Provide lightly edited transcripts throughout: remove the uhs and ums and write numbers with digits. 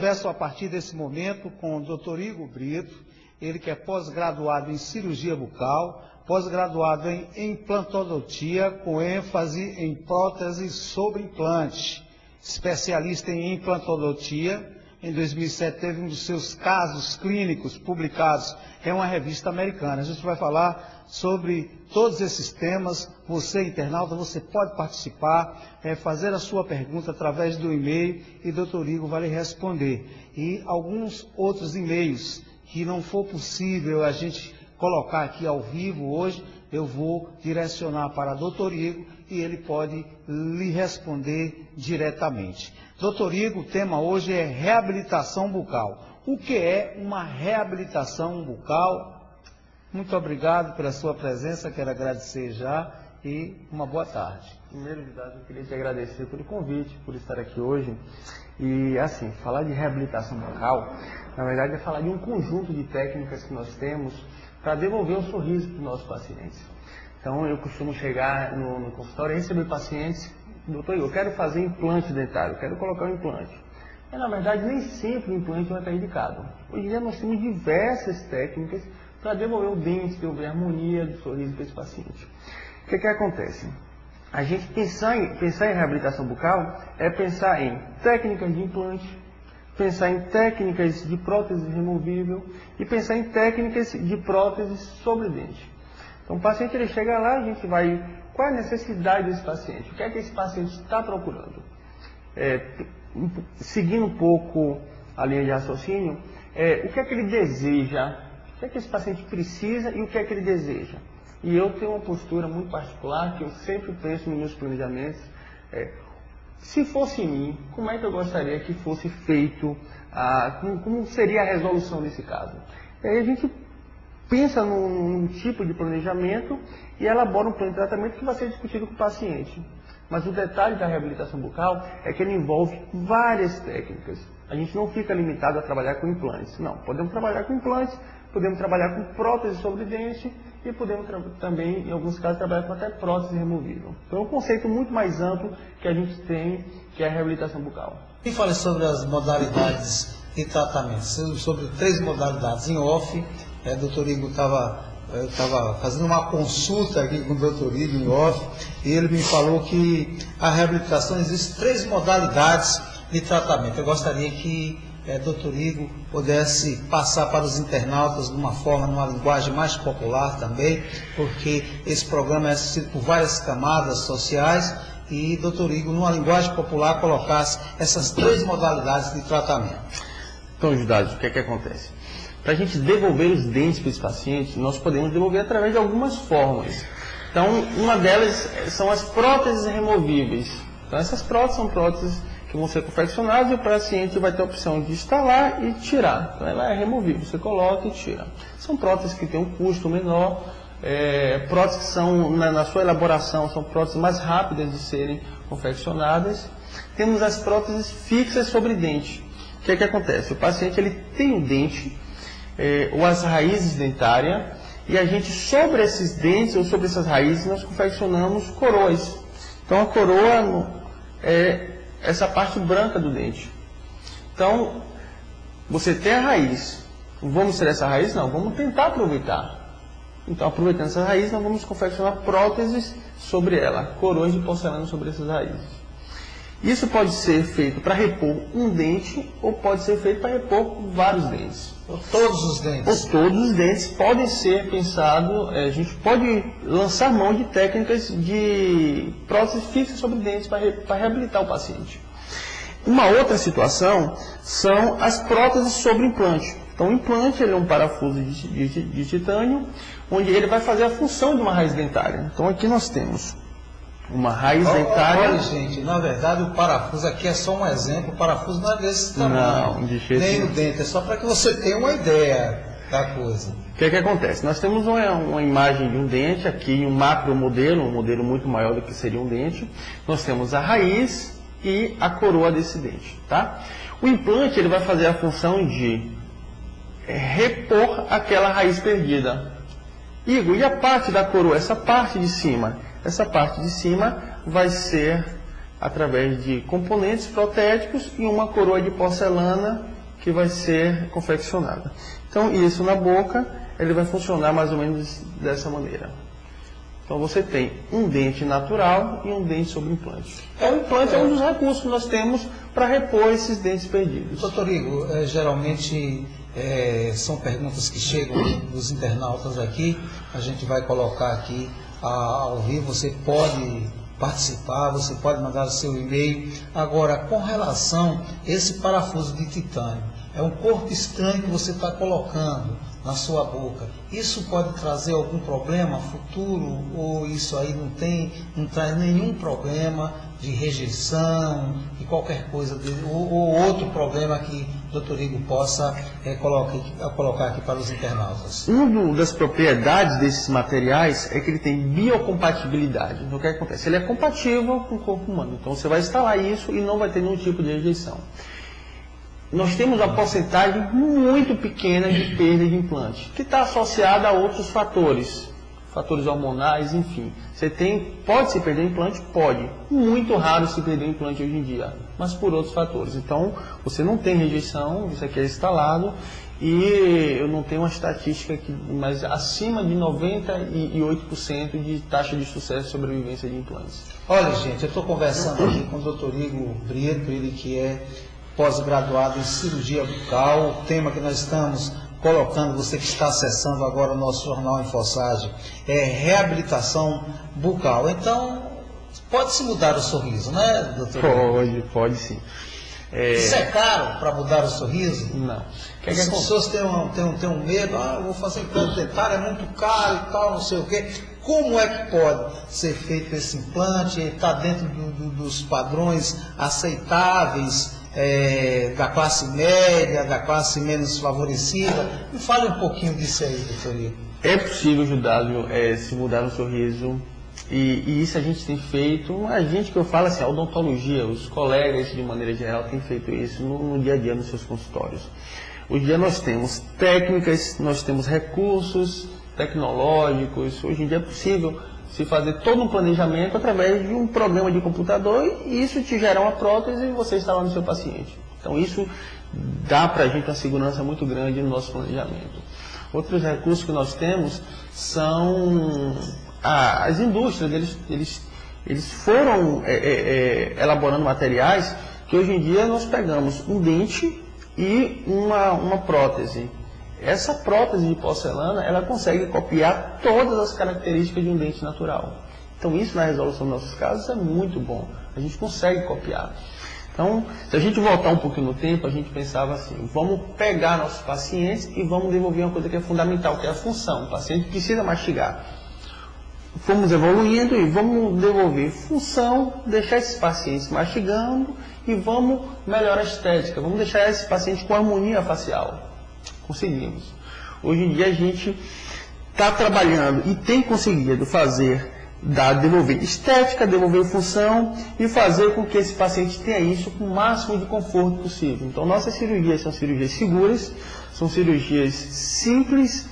converso a partir desse momento com o Dr. Igor Brito, ele que é pós-graduado em cirurgia bucal, pós-graduado em implantodontia, com ênfase em prótese sobre implante, especialista em implantodontia. Em 2007 teve um dos seus casos clínicos publicados em uma revista americana. A gente vai falar sobre todos esses temas. Você, internauta, você pode participar, fazer a sua pergunta através do e-mail e o Dr. Igor vai lhe responder. E alguns outros e-mails que não for possível a gente colocar aqui ao vivo hoje, eu vou direcionar para Dr. Igor e ele pode lhe responder diretamente. Dr. Igor, o tema hoje é reabilitação bucal. O que é uma reabilitação bucal? Muito obrigado pela sua presença, quero agradecer já e uma boa tarde. Primeiro, eu queria te agradecer pelo convite, por estar aqui hoje. E assim, falar de reabilitação bucal, na verdade é falar de um conjunto de técnicas que nós temos para devolver o sorriso para os nossos pacientes. Então eu costumo chegar no consultório e receber pacientes, doutor, eu quero fazer implante dentário, eu quero colocar um implante. E na verdade nem sempre o implante vai estar indicado. Hoje em dia nós temos diversas técnicas para devolver o dente, devolver a harmonia do sorriso para esse paciente. O que acontece? A gente pensar em reabilitação bucal é pensar em técnicas de implante, pensar em técnicas de prótese removível e pensar em técnicas de prótese sobre dente. Então o paciente ele chega lá, a gente vai... Qual é a necessidade desse paciente? O que é que esse paciente está procurando? Seguindo um pouco a linha de raciocínio, o que é que ele deseja? O que é que esse paciente precisa e o que é que ele deseja? E eu tenho uma postura muito particular que eu sempre penso nos meus planejamentos. Se fosse em mim, como é que eu gostaria que fosse feito? Como seria a resolução desse caso? E aí a gente pensa num tipo de planejamento e elabora um plano de tratamento que vai ser discutido com o paciente. Mas o detalhe da reabilitação bucal é que ele envolve várias técnicas. A gente não fica limitado a trabalhar com implantes. Não, podemos trabalhar com implantes, podemos trabalhar com prótese sobre dente e podemos também, em alguns casos, trabalhar com até prótese removível. Então é um conceito muito mais amplo que a gente tem, que é a reabilitação bucal. E fale sobre as modalidades de tratamento, sobre 3 modalidades. Em off, o doutor Igor estava fazendo uma consulta aqui com o doutor Igor em off, e ele me falou que a reabilitação existe 3 modalidades de tratamento. Eu gostaria que doutor Igor pudesse passar para os internautas de uma forma, numa linguagem mais popular também, porque esse programa é assistido por várias camadas sociais, e doutor Igor, numa linguagem popular, colocasse essas 3 modalidades de tratamento. Então, Judade, o que acontece? Para a gente devolver os dentes para esse paciente, nós podemos devolver através de algumas formas. Então, uma delas são as próteses removíveis. Então, essas próteses são próteses que vão ser confeccionadas e o paciente vai ter a opção de instalar e tirar. Então, ela é removível, você coloca e tira. São próteses que têm um custo menor, próteses que são, na sua elaboração, são próteses mais rápidas de serem confeccionadas. Temos as próteses fixas sobre dente. O que acontece? O paciente ele tem o dente, ou as raízes dentárias, e a gente, sobre esses dentes ou sobre essas raízes, nós confeccionamos coroas. Então, a coroa é essa parte branca do dente. Então, você tem a raiz. Vamos tirar essa raiz? Não, vamos tentar aproveitar. Então, aproveitando essa raiz, nós vamos confeccionar próteses sobre ela, coroas de porcelana sobre essas raízes. Isso pode ser feito para repor um dente ou pode ser feito para repor vários dentes. Ou todos os dentes? Ou todos os dentes podem ser pensados, a gente pode lançar mão de técnicas de prótese fixa sobre dentes para reabilitar o paciente. Uma outra situação são as próteses sobre implante. Então o implante ele é um parafuso de titânio, onde ele vai fazer a função de uma raiz dentária. Então aqui nós temos uma raiz dentária. Olha, gente, na verdade o parafuso aqui é só um exemplo, o parafuso não é desse tamanho, não, de jeito nem nenhum. o dente, é só para que você tenha uma ideia da coisa. O que acontece? Nós temos uma imagem de um dente aqui, um macro modelo, um modelo muito maior do que seria um dente. Nós temos a raiz e a coroa desse dente, tá? O implante ele vai fazer a função de repor aquela raiz perdida. Igor, e a parte da coroa, essa parte de cima? Essa parte de cima vai ser através de componentes protéticos e uma coroa de porcelana que vai ser confeccionada. Então, isso na boca, ele vai funcionar mais ou menos dessa maneira. Então, você tem um dente natural e um dente sobre implante. Então, o implante é um dos recursos que nós temos para repor esses dentes perdidos. Doutor Igor, geralmente são perguntas que chegam dos internautas aqui, a gente vai colocar aqui ao vivo, você pode participar, você pode mandar o seu e-mail. Agora, com relação a esse parafuso de titânio, é um corpo estranho que você está colocando na sua boca. Isso pode trazer algum problema futuro ou isso aí não traz nenhum problema de rejeição, de qualquer coisa, ou outro problema que o Dr. Igor possa colocar aqui para os internautas? Uma das propriedades desses materiais é que ele tem biocompatibilidade. Então, o que acontece? Ele é compatível com o corpo humano. Então, você vai instalar isso e não vai ter nenhum tipo de rejeição. Nós temos uma porcentagem muito pequena de perda de implante, que está associada a outros fatores hormonais, enfim. Pode se perder implante? Pode. Muito raro se perder implante hoje em dia, mas por outros fatores. Então, você não tem rejeição, isso aqui é instalado, e eu não tenho uma estatística mas acima de 98% de taxa de sucesso e sobrevivência de implantes. Olha, gente, eu estou conversando aqui com o Dr. Igor Brito, ele que é pós-graduado em cirurgia bucal. O tema que nós estamos colocando, você que está acessando agora o nosso jornal InfoSage, é reabilitação bucal. Então, pode-se mudar o sorriso, né, doutor? Pode sim. Isso é caro para mudar o sorriso? Não. As pessoas têm um medo, eu vou fazer implante dentário, é muito caro e tal, não sei o quê. Como é que pode ser feito esse implante? Está dentro dos padrões aceitáveis da classe média, da classe menos favorecida? Me fale um pouquinho disso aí, doutor Igor. É possível ajudar se mudar o sorriso. E isso a gente tem feito, a gente que eu falo assim, a odontologia, os colegas de maneira geral têm feito isso no dia a dia nos seus consultórios. Hoje em dia nós temos técnicas, nós temos recursos tecnológicos, hoje em dia é possível se fazer todo um planejamento através de um programa de computador e isso te gera uma prótese e você instala no seu paciente. Então isso dá para a gente uma segurança muito grande no nosso planejamento. Outros recursos que nós temos são as indústrias, eles foram elaborando materiais que hoje em dia nós pegamos um dente e uma prótese. Essa prótese de porcelana, ela consegue copiar todas as características de um dente natural. Então isso na resolução dos nossos casos é muito bom. A gente consegue copiar. Então, se a gente voltar um pouquinho no tempo, a gente pensava assim, vamos pegar nossos pacientes e vamos devolver uma coisa que é fundamental, que é a função. O paciente precisa mastigar. Fomos evoluindo e vamos devolver função, deixar esses pacientes mastigando e vamos melhorar a estética, vamos deixar esse paciente com harmonia facial. Conseguimos. Hoje em dia a gente está trabalhando e tem conseguido devolver estética, devolver função e fazer com que esse paciente tenha isso com o máximo de conforto possível. Então nossas cirurgias são cirurgias seguras, são cirurgias simples,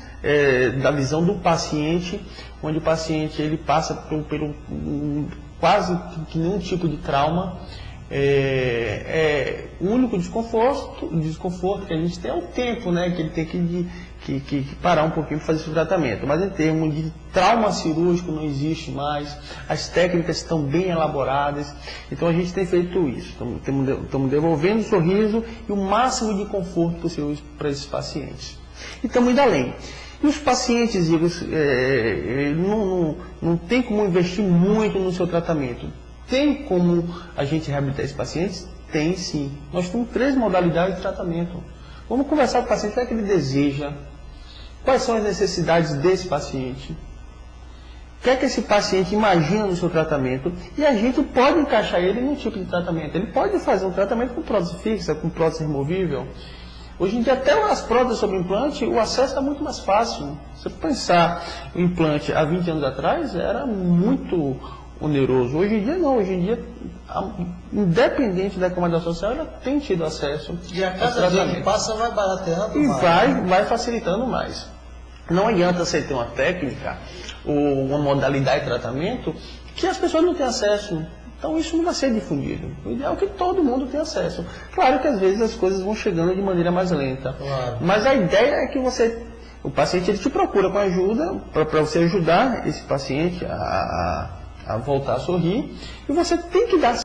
da visão do paciente, onde o paciente ele passa pelo quase que nenhum tipo de trauma. O único desconforto que a gente tem é o tempo, né, que ele tem que parar um pouquinho para fazer esse tratamento. Mas em termos de trauma cirúrgico não existe mais, as técnicas estão bem elaboradas, então a gente tem feito isso. Estamos devolvendo o sorriso e o máximo de conforto possível para esses pacientes. E estamos indo além. E os pacientes, não tem como investir muito no seu tratamento. Tem como a gente reabilitar esses pacientes? Tem sim. Nós temos 3 modalidades de tratamento. Vamos conversar com o paciente, o que é que ele deseja, quais são as necessidades desse paciente, o que é que esse paciente imagina no seu tratamento, e a gente pode encaixar ele num tipo de tratamento. Ele pode fazer um tratamento com prótese fixa, com prótese removível. Hoje em dia, até as próteses sobre implante, o acesso está muito mais fácil. Se você pensar o implante há 20 anos atrás, era muito oneroso. Hoje em dia não, hoje em dia, independente da camada social, ela tem tido acesso. E a cada dia que passa vai barateando e mais. vai facilitando mais. Não adianta você ter uma técnica ou uma modalidade de tratamento que as pessoas não têm acesso. Então isso não vai ser difundido. O ideal é que todo mundo tenha acesso. Claro que às vezes as coisas vão chegando de maneira mais lenta. Claro. Mas a ideia é que o paciente ele te procura com ajuda para você ajudar esse paciente a voltar a sorrir. E você tem que dar